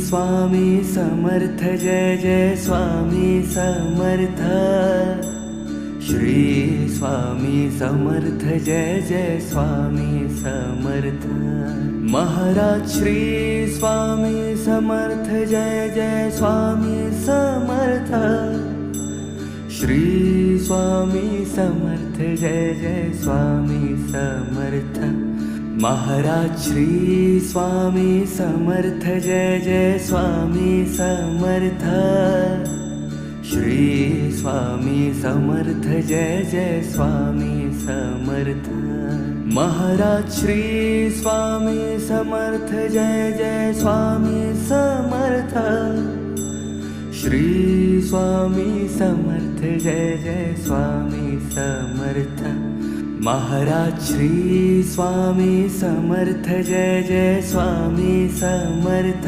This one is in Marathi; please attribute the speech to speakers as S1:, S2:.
S1: स्वामी समर्थ जय जय स्वामी समर्थ। श्री स्वामी समर्थ जय जय स्वामी समर्थ। महाराज श्री स्वामी समर्थ जय जय स्वामी समर्थ। श्री स्वामी समर्थ जय जय स्वामी समर्थ। महाराज श्री स्वामी समर्थ जय जय स्वामी समर्थ। श्री स्वामी समर्थ जय जय स्वामी समर्थ। महाराज श्री स्वामी समर्थ जय जय स्वामी समर्थ। श्री स्वामी समर्थ जय जय स्वामी समर्थ। महाराज श्री स्वामी समर्थ जय जय स्वामी समर्थ।